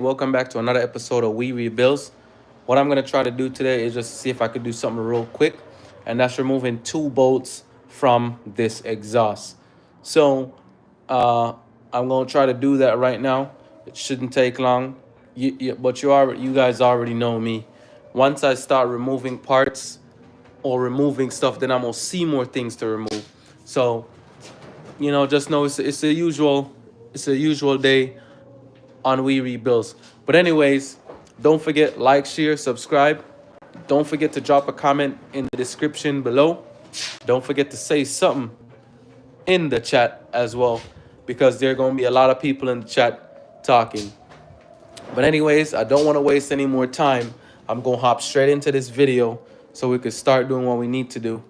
Welcome back to another episode of Rebuildz. What I'm gonna try to do today is just see if I could do something real quick, and that's removing two bolts from this exhaust. So uh, I'm gonna try to do that right now. It shouldn't take long, but you guys already know me. Once I start removing parts or removing stuff, then I'm gonna see more things to remove. So just know it's a usual day on We Rebuilds. But anyways, don't forget like, share, subscribe. Don't forget to drop a comment in the description below. Don't forget to say something in the chat as well, because there are going to be a lot of people in the chat talking. But anyways, I don't want to waste any more time. I'm going to hop straight into this video so we can start doing what we need to do.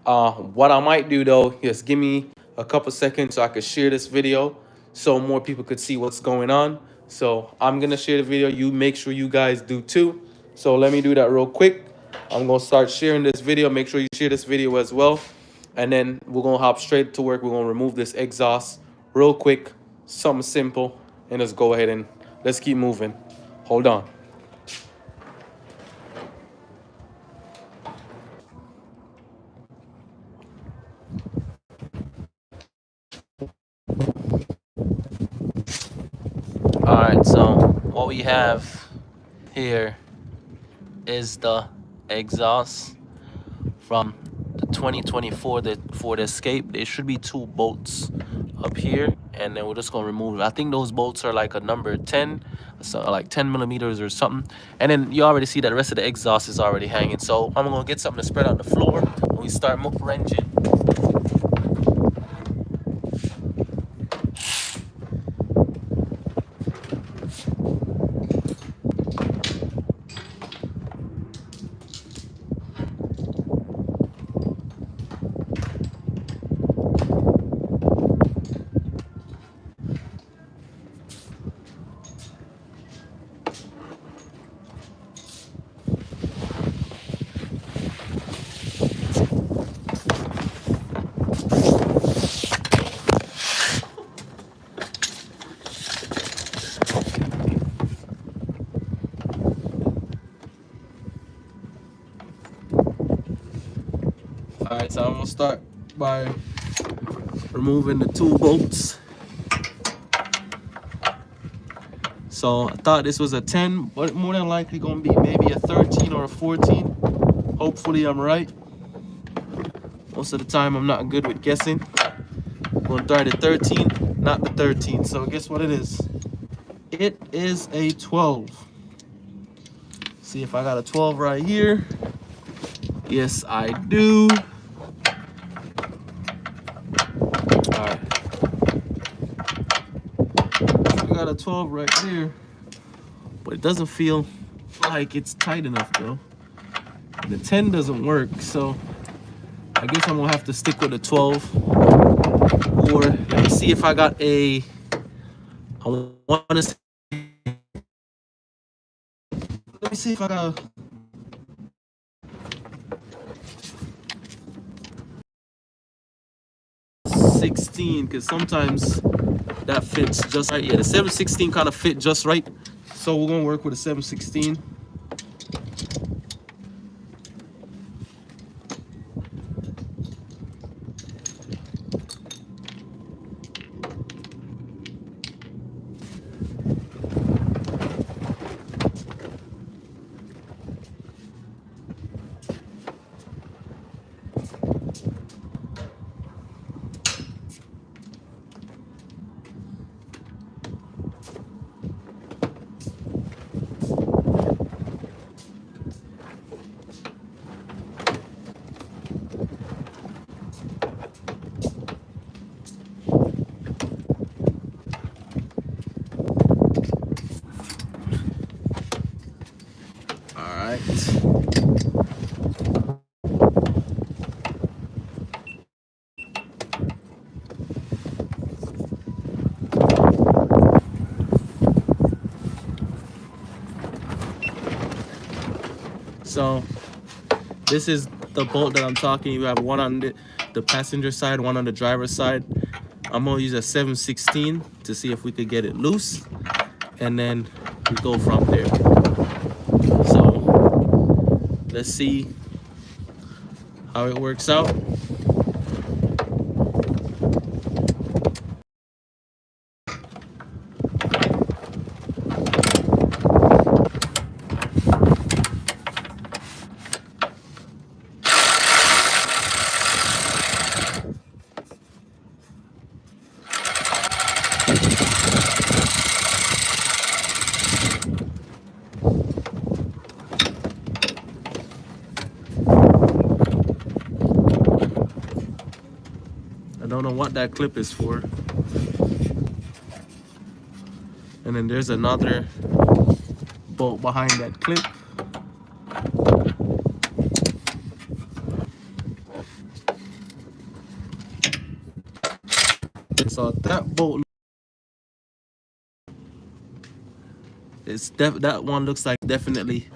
What I might do though is give me a couple seconds so I could share this video so more people could see what's going on. So I'm gonna share the video. You make sure you guys do too. So let me do that real quick. I'm gonna start sharing this video. Make sure you share this video as well. And then we're gonna hop straight to work. We're gonna remove this exhaust real quick. Something simple. And let's go ahead and let's keep moving. Hold on. All right, so what we have here is the exhaust from the 2024 Ford Escape. There should be two bolts up here, and then we're just gonna remove it. I think those bolts are like a number 10, so like 10 millimeters or something. And then you already see that the rest of the exhaust is already hanging. So I'm gonna get something to spread on the floor when we start wrenching. All right, so I'm gonna start by removing the two bolts. So I thought this was a 10, but more than likely gonna be maybe a 13 or a 14. Hopefully I'm right. Most of the time I'm not good with guessing. I'm gonna try the 13, not the 13. So guess what it is? It is a 12. See if I got a 12 right here. Yes, I do. Alright. I got a 12 right there. But it doesn't feel like it's tight enough though. The 10 doesn't work, so I guess I'm gonna have to stick with the 12. Or let me see if I got a. I want to see. Let me see if I got a. 16, because sometimes that fits just right. Yeah, the 716 kind of fit just right. So we're gonna work with a 716. So this is the bolt that I'm talking. You have one on the passenger side, one on the driver's side. I'm gonna use a 7/16 to see if we could get it loose, and then we go from there. So let's see how it works out. I don't know what that clip is for. And then there's another bolt behind that clip. So that bolt, that one looks like definitely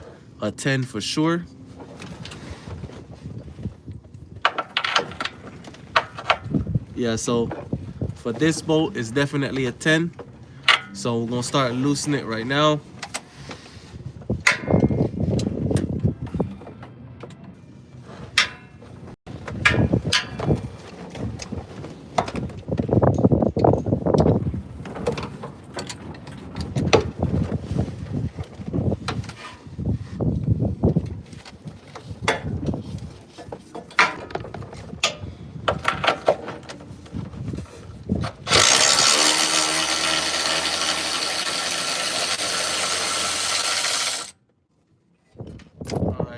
a 10 for sure. Yeah, so for this bolt, it's definitely a 10. So we're gonna start loosening it right now.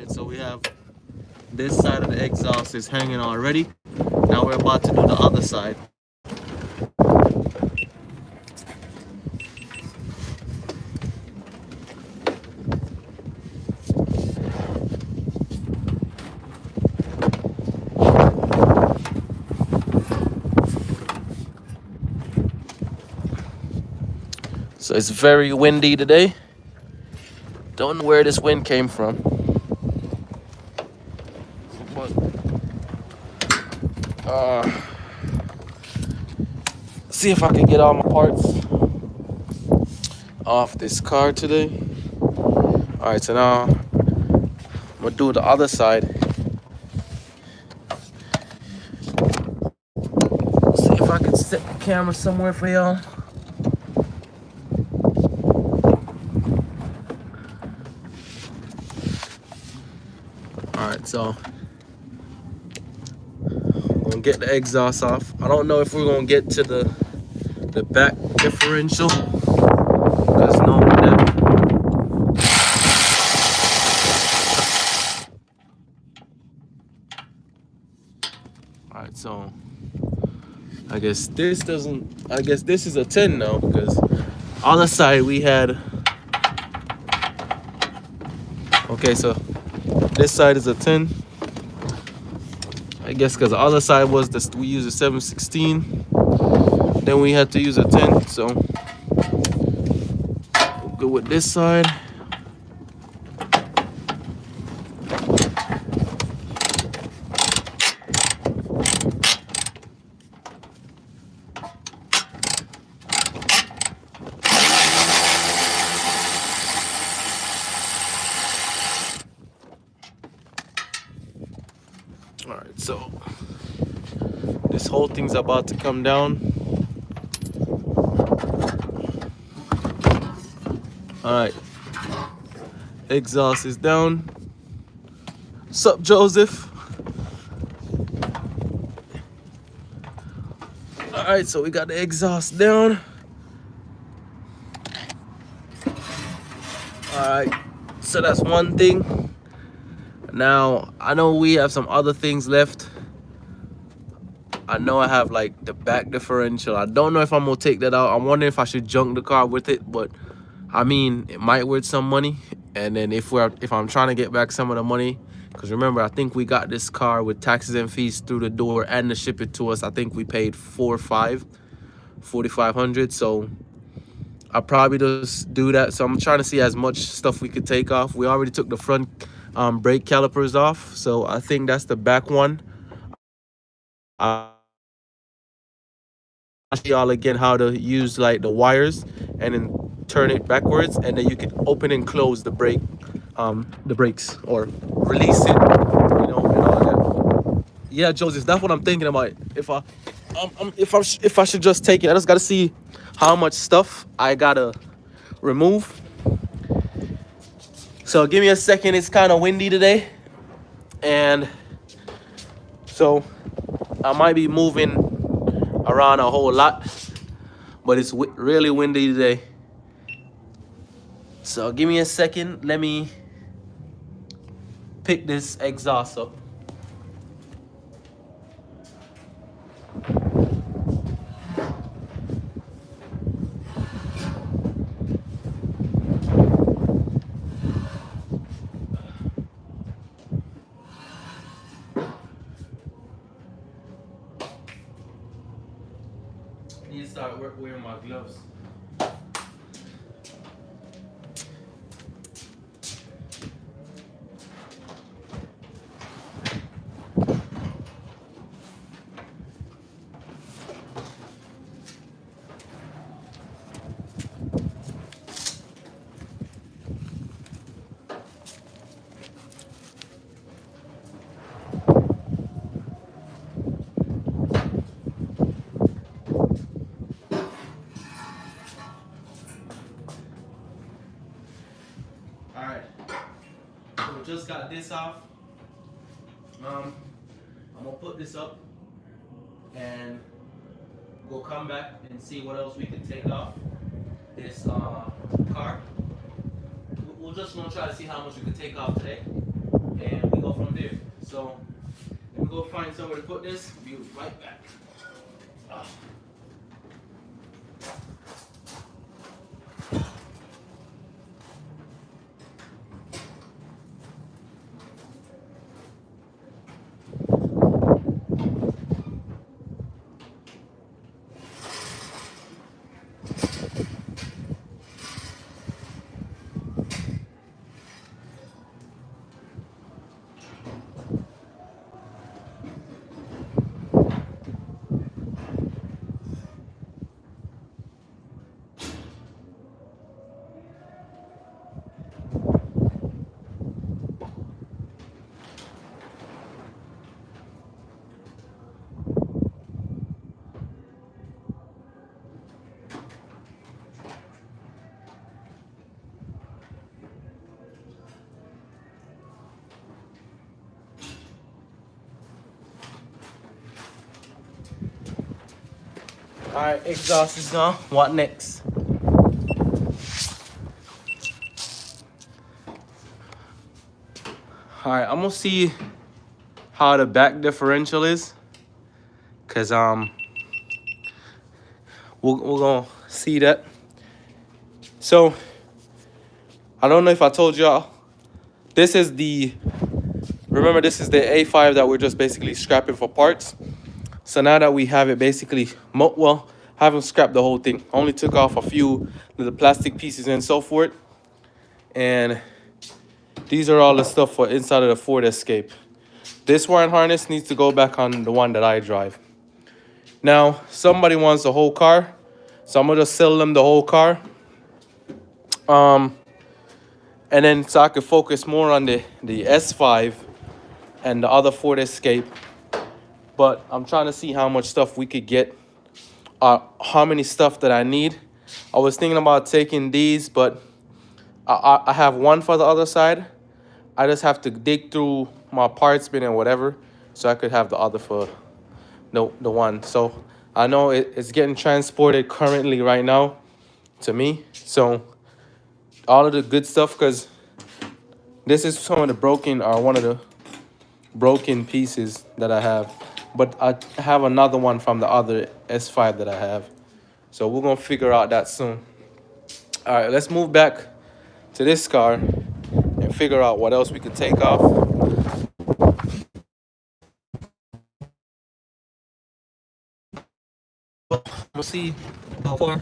So we have this side of the exhaust is hanging already. Now we're about to do the other side. So it's very windy today. Don't know where this wind came from. See if I can get all my parts off this car today. All right, so now I'm gonna do the other side. See if I can set the camera somewhere for y'all. All right, so I'm gonna get the exhaust off. I don't know if we're gonna get to the back differential, because no that. All right, so I guess this doesn't. I guess this is a 10 now, because on the side we had. Okay, so this side is a 10. I guess because the other side was this, we used a 7/16. Then we had to use a 10. So we'll go with this side. All right, so this whole thing's about to come down. All right, exhaust is down. Sup, Joseph? All right, so we got the exhaust down. All right, so that's one thing. Now, I know we have some other things left. I know I have like the back differential. I don't know if I'm gonna take that out. I'm wondering if I should junk the car with it, but I mean, it might worth some money. And then if I'm trying to get back some of the money, because remember, I think we got this car with taxes and fees through the door and to ship it to us. I think we paid $4,500. So I'll probably just do that. So I'm trying to see as much stuff we could take off. We already took the front brake calipers off, so I think that's the back one. I'll show y'all again how to use like the wires, and then turn it backwards, and then you can open and close the brakes, or release it, you know, and all that. Yeah, Joseph, that's what I'm thinking about. If I should just take it, I just gotta see how much stuff I gotta remove. So give me a second. It's kind of windy today, and so I might be moving around a whole lot, but it's really windy today. So give me a second. Let me pick this exhaust up. I need to start wearing my gloves. Alright, so we just got this off. I'm gonna put this up and we'll come back and see what else we can take off this car. We're just gonna try to see how much we can take off today, and we go from there. So let me go find somewhere to put this. Be right back. Alright, exhaust is gone. What next? Alright, I'm gonna see how the back differential is. Cause we're gonna see that. So I don't know if I told y'all, this is the A5 that we're just basically scrapping for parts. So now that we have it basically, haven't scrapped the whole thing. Only took off a few of the plastic pieces and so forth. And these are all the stuff for inside of the Ford Escape. This wiring harness needs to go back on the one that I drive. Now, somebody wants the whole car, so I'm gonna just sell them the whole car. And then so I can focus more on the S5 and the other Ford Escape. But I'm trying to see how much stuff we could get, how many stuff that I need. I was thinking about taking these, but I have one for the other side. I just have to dig through my parts bin and whatever, so I could have the other for the one. So I know it's getting transported currently right now to me. So all of the good stuff, because this is some of the broken, or one of the broken pieces that I have. But I have another one from the other S5 that I have. So we're going to figure out that soon. All right, let's move back to this car and figure out what else we could take off. We'll see how far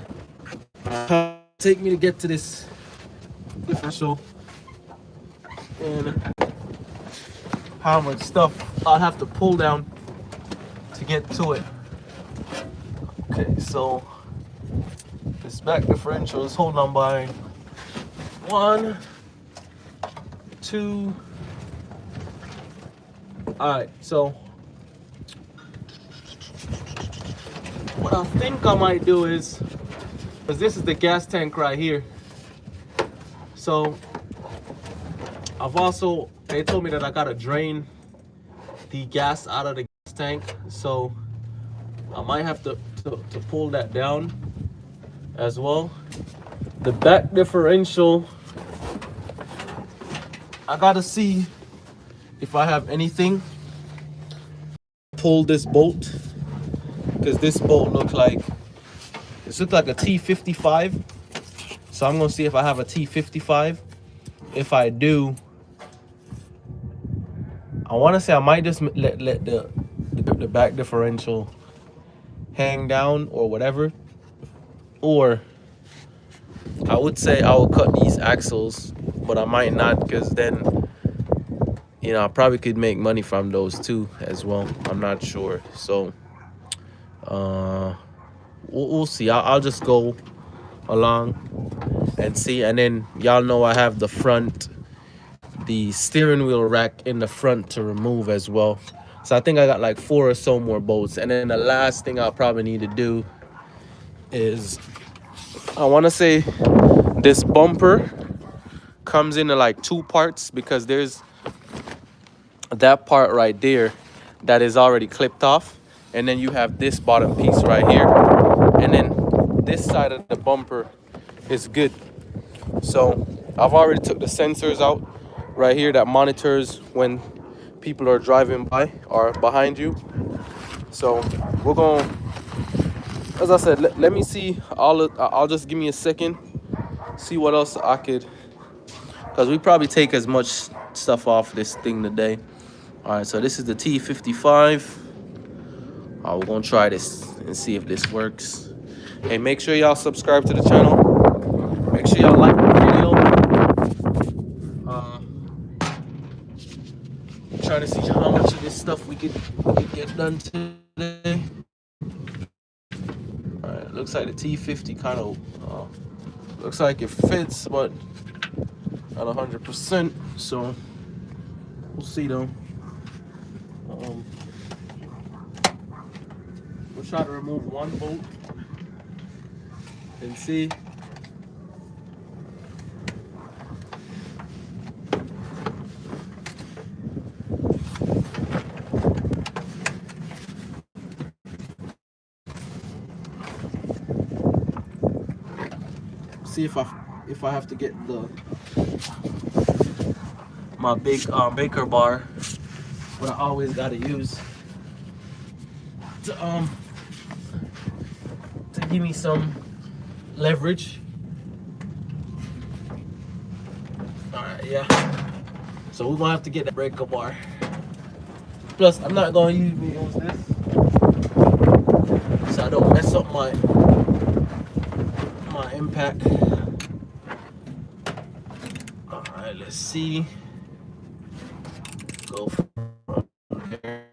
it take me to get to this differential and how much stuff I'll have to pull down to get to it. Okay, so this back differential is holding on by 1, 2. All right, so what I think I might do is, because this is the gas tank right here, so they told me that I gotta drain the gas out of the gas tank, so I might have to pull that down as well. The back differential, I gotta see if I have anything. Pull this bolt, because this bolt looks like a T55. So I'm gonna see if I have a T55. If I do, I want to say I might just let the back differential hang down or whatever, or I would say I will cut these axles, but I might not, because then, you know, I probably could make money from those too as well. I'm not sure. So we'll see. I'll just go along and see. And then y'all know I have the steering wheel rack in the front to remove as well. So I think I got like 4 or so more bolts. And then the last thing I'll probably need to do is, I want to say this bumper comes into like 2 parts, because there's that part right there that is already clipped off, and then you have this bottom piece right here, and then this side of the bumper is good. So I've already took the sensors out right here that monitors when people are driving by or behind you. So we're going, as I said, let me see. I'll just give me a second, see what else I could, because we probably take as much stuff off this thing today. All right, so this is the T55. We're gonna try this and see if this works. Hey, make sure y'all subscribe to the channel. Make sure y'all like the video. Trying to see how much of this stuff we could get done today. All right, looks like the T50 kind of looks like it fits, but not 100%. So we'll see though. We'll try to remove one bolt and see. See if I have to get my big baker bar, what I always gotta use to give me some leverage. All right, yeah. So we're gonna have to get that breaker bar. Plus, I'm not gonna use this, so I don't mess up my impact. All right, let's see. Go from there.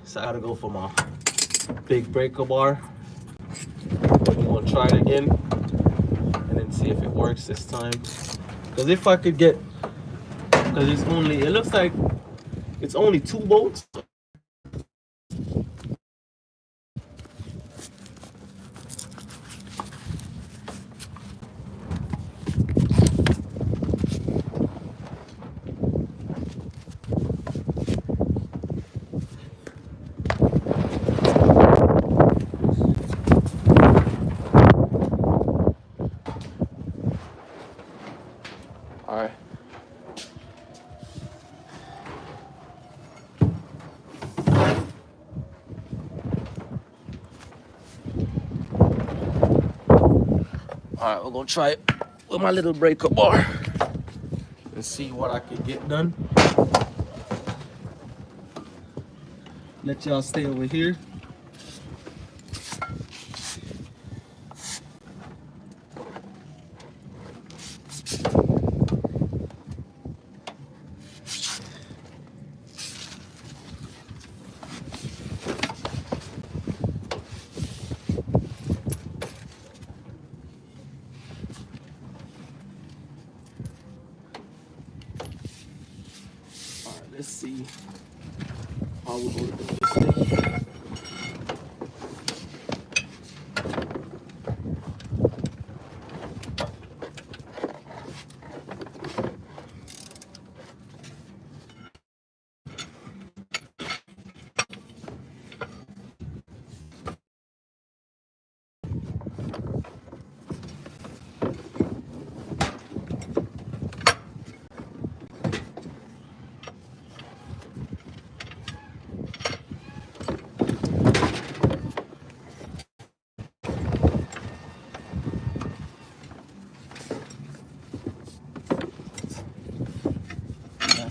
So I gotta go for my big breaker bar. I'm gonna try it again and then see if it works this time. Because if I could get, because it looks like it's only 2 bolts. Alright. Alright, we're gonna try it with my little breaker bar and see what I can get done. Let y'all stay over here. Let's see how we're going to do this thing.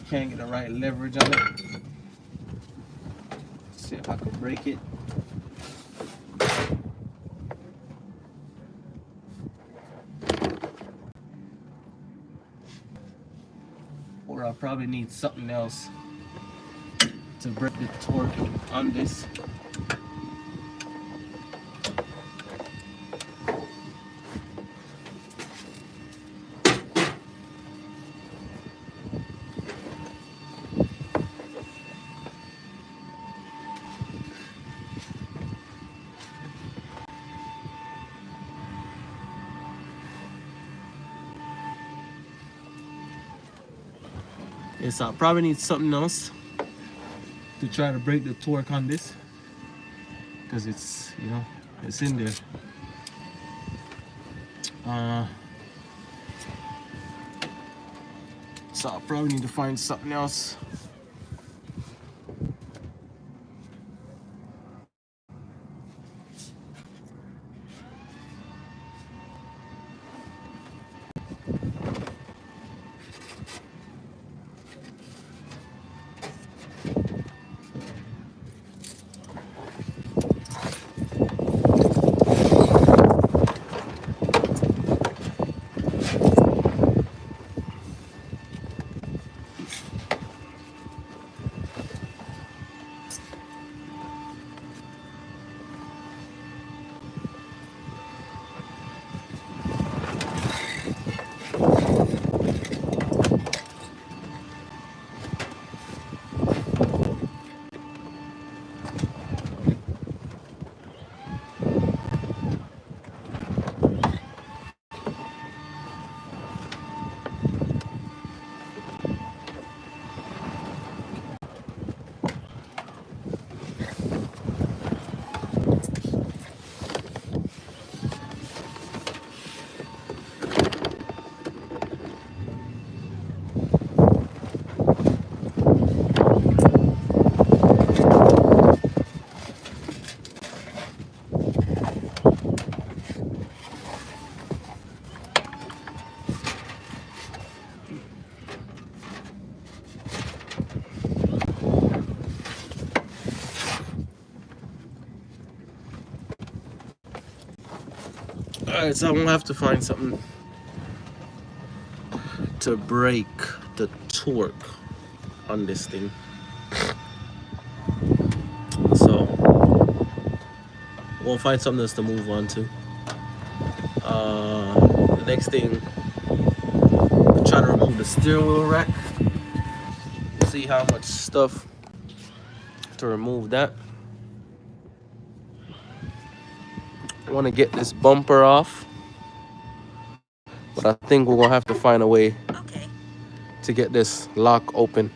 Can't get the right leverage on it. Let's see if I can break it. Or I'll probably need something else to break the torque on this. Yes, I'll probably need something else to try to break the torque on this, because it's, you know, it's in there. So I'll probably need to find something else. Alright, so I'm gonna have to find something to break the torque on this thing. So we'll find something else to move on to. The next thing, I'm trying to remove the steering wheel rack. See how much stuff to remove that. I want to get this bumper off, but I think we're gonna have to find a way to get this lock open.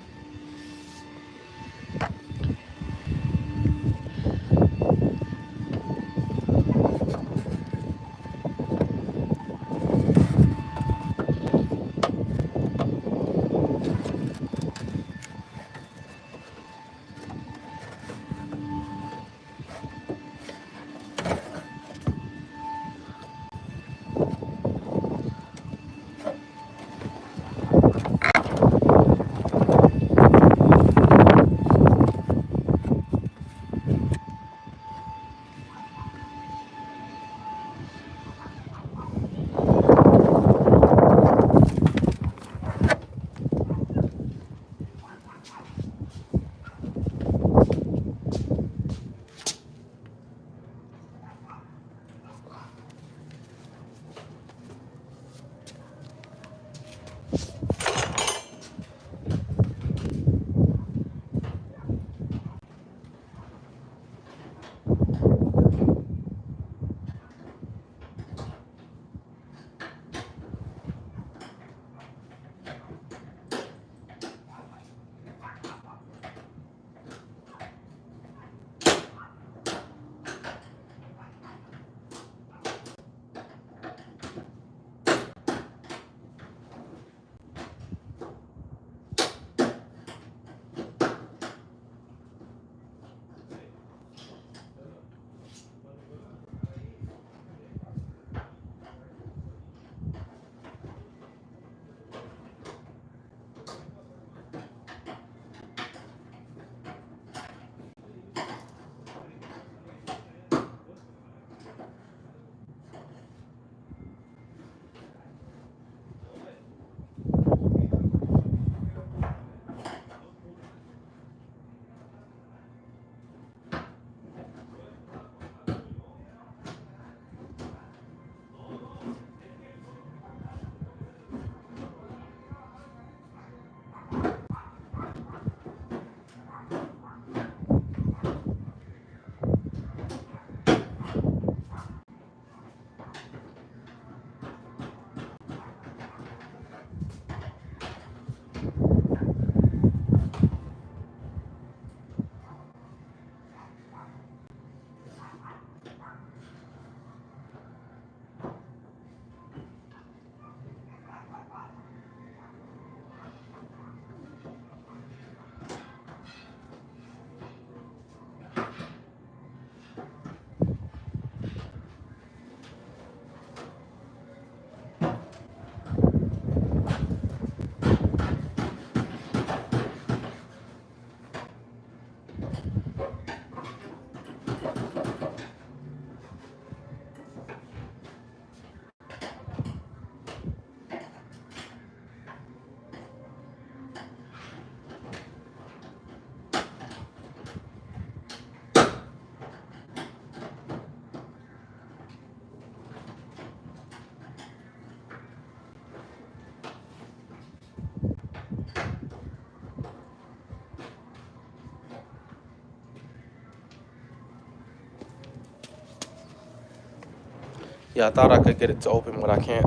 Yeah, I thought I could get it to open, but I can't.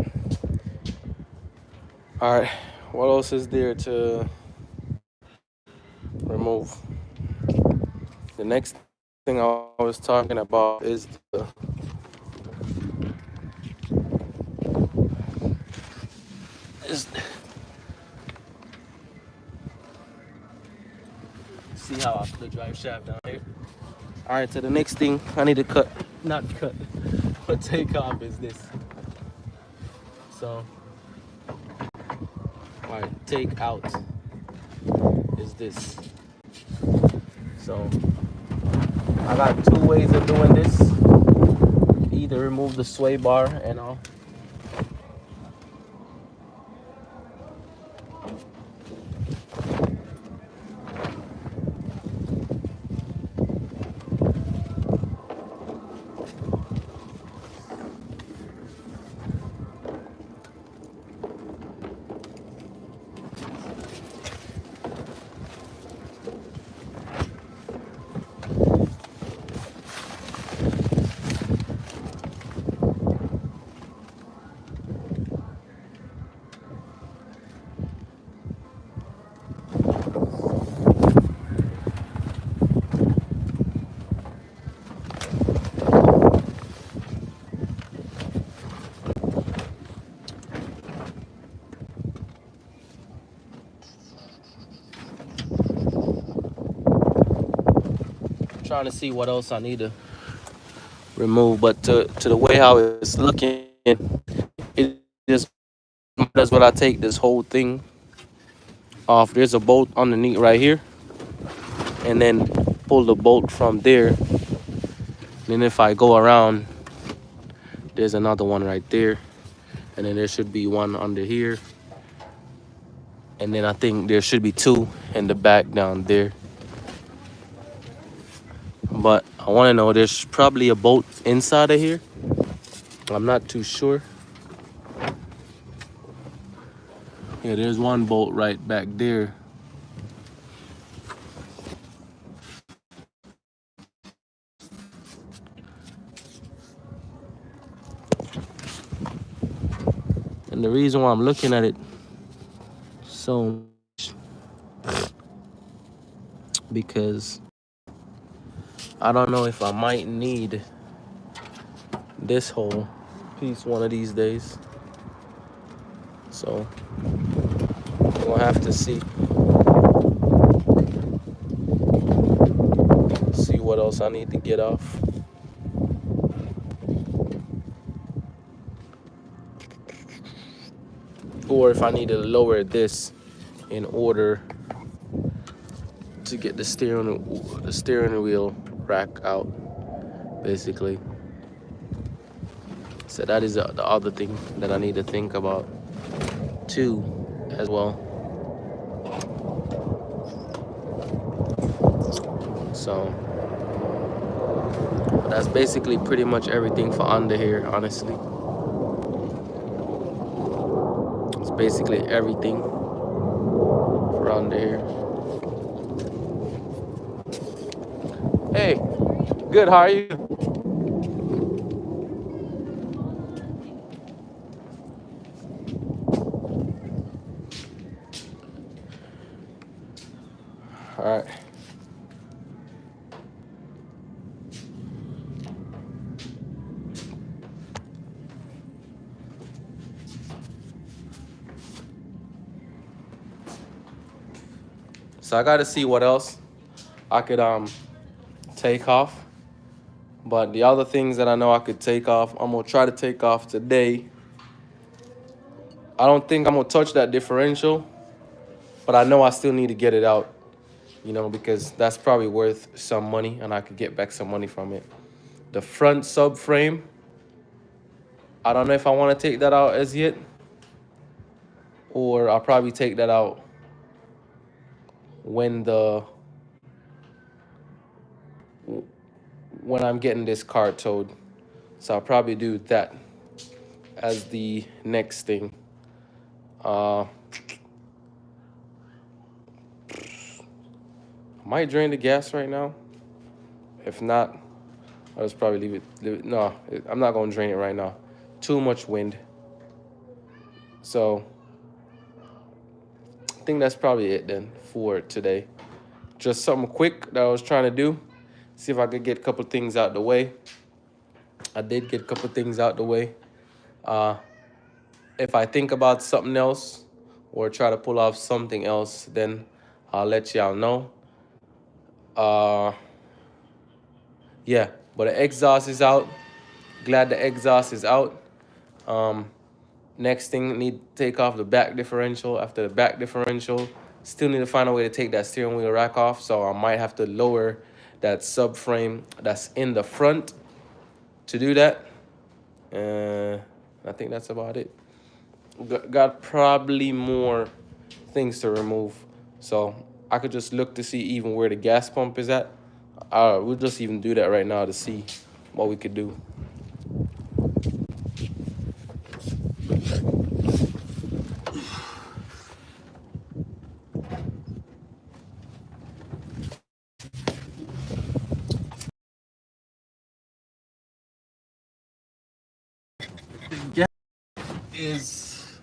All right, what else is there to remove? The next thing I was talking about is is see how I put the drive shaft down here. All right, so the next thing I need to cut, not cut, but take off is this. So, all right, take out is this. So, I got two ways of doing this. Either remove the sway bar and all. Trying to see what else I need to remove, but to the way how it's looking, it just might as well I take this whole thing off. There's a bolt underneath right here, and then pull the bolt from there. Then if I go around, there's another one right there, and then there should be one under here, and then I think there should be two in the back down there. But I want to know, there's probably a bolt inside of here. I'm not too sure. Yeah, there's one bolt right back there. And the reason why I'm looking at it so much, because I don't know if I might need this whole piece one of these days. So we're gonna have to see what else I need to get off. Or if I need to lower this in order to get the steering wheel rack out, basically. So that is the other thing that I need to think about too, as well. So that's basically pretty much everything for under here, honestly. It's basically everything for under here. Hey, good, how are you? All right. So I got to see what else I could take off. But the other things that I know I could take off, I'm going to try to take off today. I don't think I'm going to touch that differential, but I know I still need to get it out, you know, because that's probably worth some money and I could get back some money from it. The front subframe, I don't know if I want to take that out as yet, or I'll probably take that out when I'm getting this car towed. So I'll probably do that as the next thing. Might drain the gas right now. If not, I'll just probably leave it. No, I'm not gonna drain it right now. too much wind. So I think that's probably it then for today. Just something quick that I was trying to do. See if I could get a couple things out the way. I did get a couple things out the way. If I think about something else or try to pull off something else, then I'll let y'all know. Yeah, but the exhaust is out. Glad the exhaust is out. Next thing, need to take off the back differential. After the back differential, still need to find a way to take that steering wheel rack off. So I might have to lower that subframe that's in the front to do that. I think that's about it. Got probably more things to remove. So I could just look to see even where the gas pump is at. We'll just even do that right now to see what we could do. The gas is,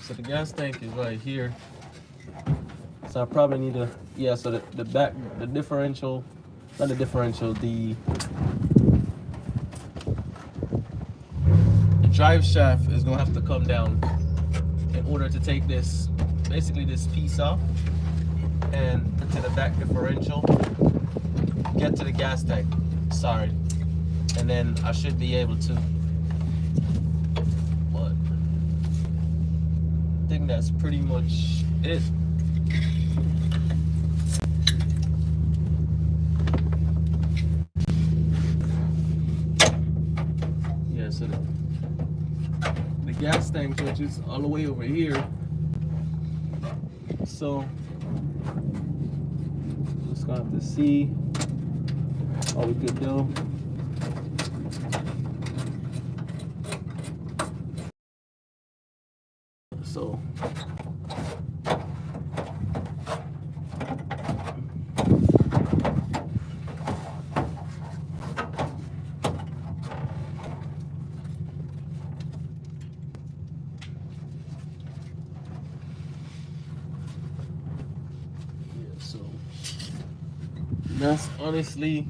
so the gas tank is right here. So I probably need to, yeah, so the back, the differential, not the differential, the drive shaft is gonna have to come down in order to take this, basically this piece off and to the back differential, get to the gas tank, sorry. And then I should be able to, but I think that's pretty much it. Yeah, so the gas tank switch is all the way over here. So just gonna have to see what we could do. So that's honestly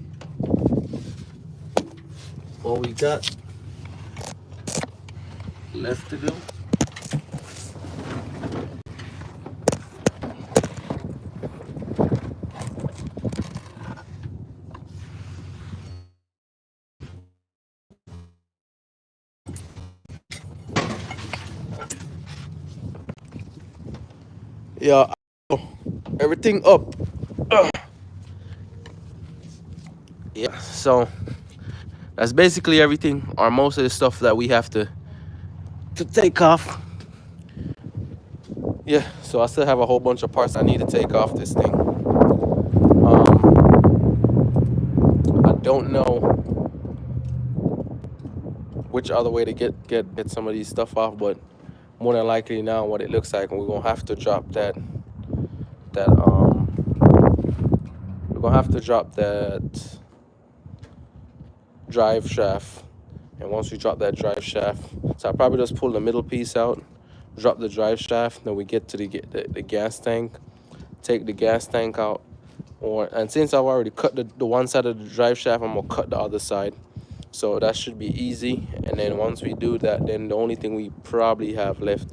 what we got left to do. Yeah, everything up. Yeah, so that's basically everything, or most of the stuff that we have to take off. Yeah, so I still have a whole bunch of parts I need to take off this thing. I don't know which other way to get some of these stuff off, but more than likely now what it looks like, and we're gonna have to drop that drive shaft. And once we drop that drive shaft, so I probably just pull the middle piece out, drop the drive shaft, then we get to the gas tank, take the gas tank out, and since I've already cut the one side of the drive shaft, I'm gonna cut the other side. So that should be easy. And then once we do that, then the only thing we probably have left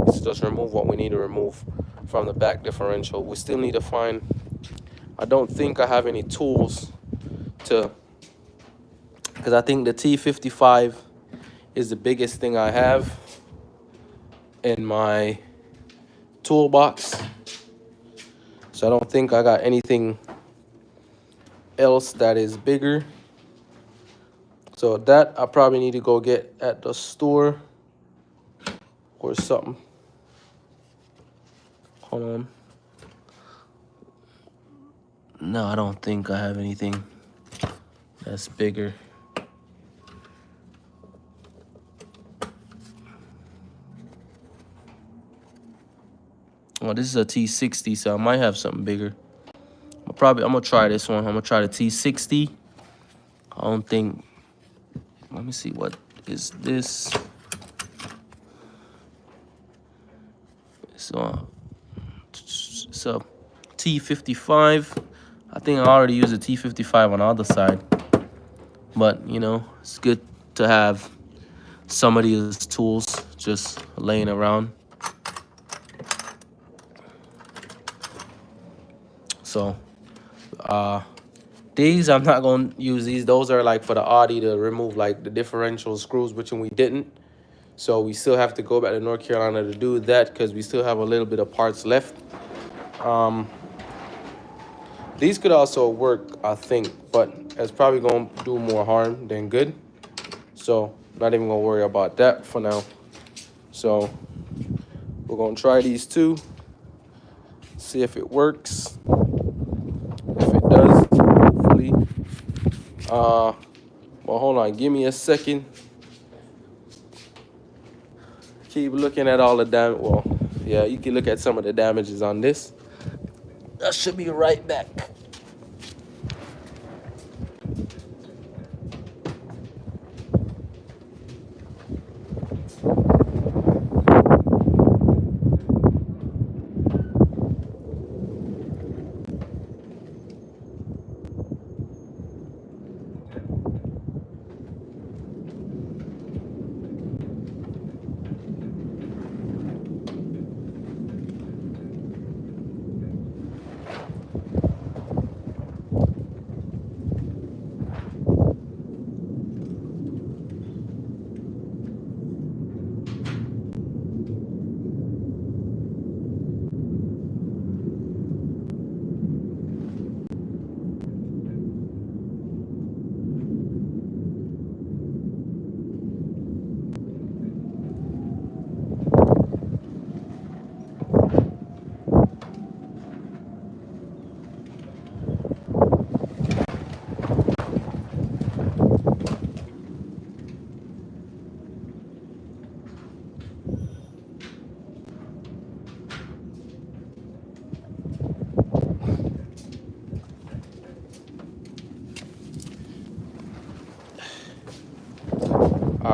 is to just remove what we need to remove from the back differential. We still need to find, I don't think I have any tools to, because I think the T55 is the biggest thing I have in my toolbox. So I don't think I got anything else that is bigger. So that I probably need to go get at the store or something. Hold on. No, I don't think I have anything that's bigger. Well, this is a T60, so I might have something bigger. I'm gonna try this one. I'm gonna try the T60. I don't think. Let me see, what is this? So it's a T55. I think I already used a T55 on the other side, but you know, it's good to have some of these tools just laying around. So these, I'm not going to use these. Those are like for the Audi to remove like the differential screws, which we didn't. So we still have to go back to North Carolina to do that because we still have a little bit of parts left. These could also work, I think, but it's probably going to do more harm than good. So not even going to worry about that for now. So we're going to try these two, see if it works. If it does, hopefully. Well, hold on. Give me a second. Keep looking at all the damage. Well, yeah, you can look at some of the damages on this. I should be right back.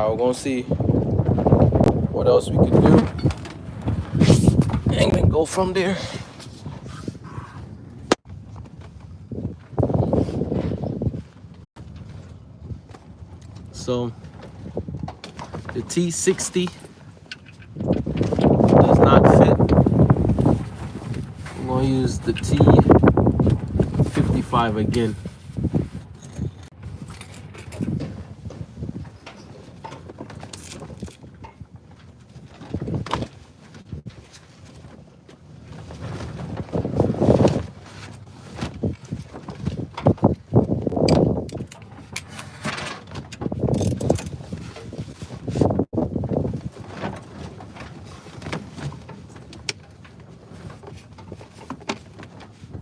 We're gonna see what else we can do and then go from there. So the T60 does not fit. I'm gonna use the T55 again.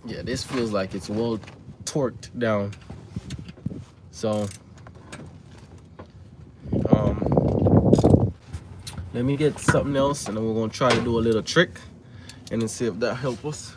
Yeah, this feels like it's well torqued down. So let me get something else and then we're gonna try to do a little trick and then see if that helps us.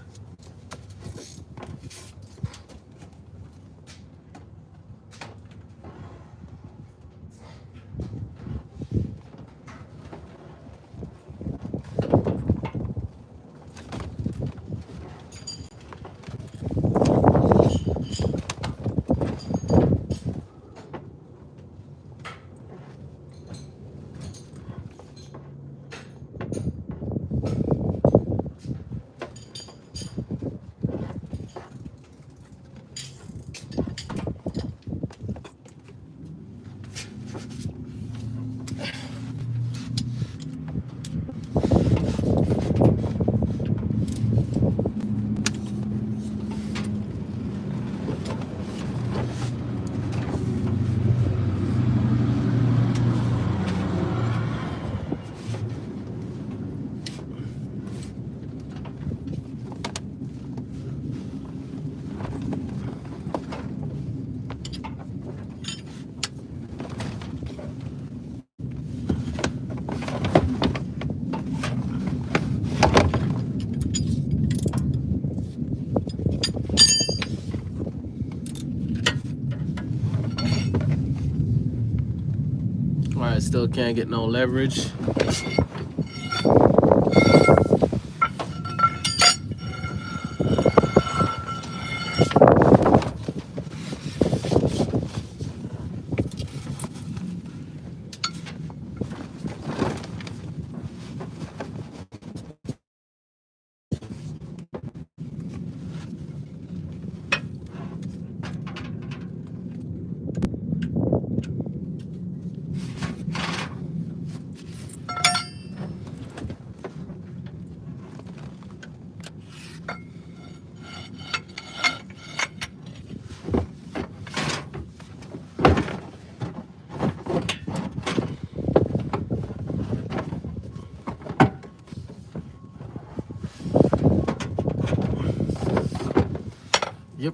still can't get no leverage. Yep,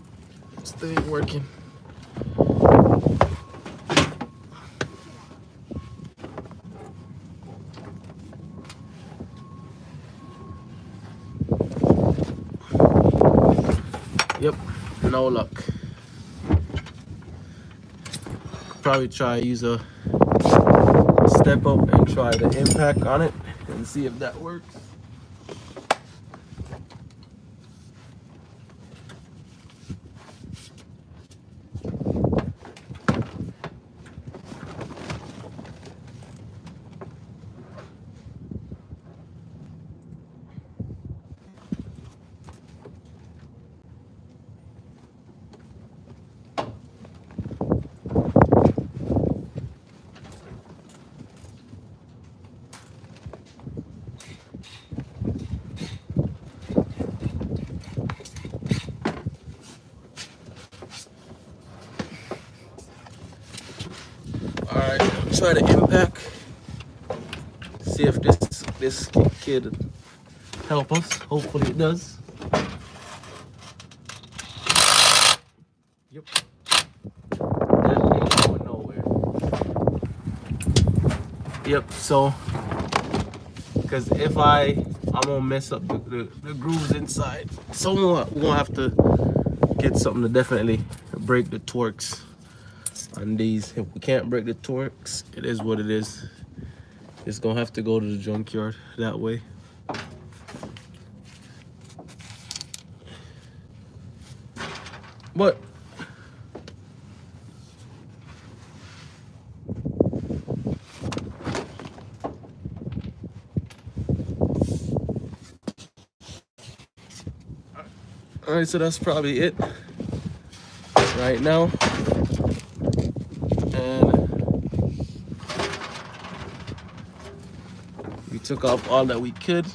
still working. Yep, no luck. Probably try use a step up and try the impact on it and see if that works. Alright, try the impact. See if this kid help us. Hopefully it does. Yep. That ain't going nowhere. Yep, so because if I'm gonna mess up the grooves inside. So we're gonna have to get something to definitely break the torques on these. If we can't break the torques, it is what it is. It's gonna have to go to the junkyard that way. But all right, so that's probably it right now. And we took off all that we could.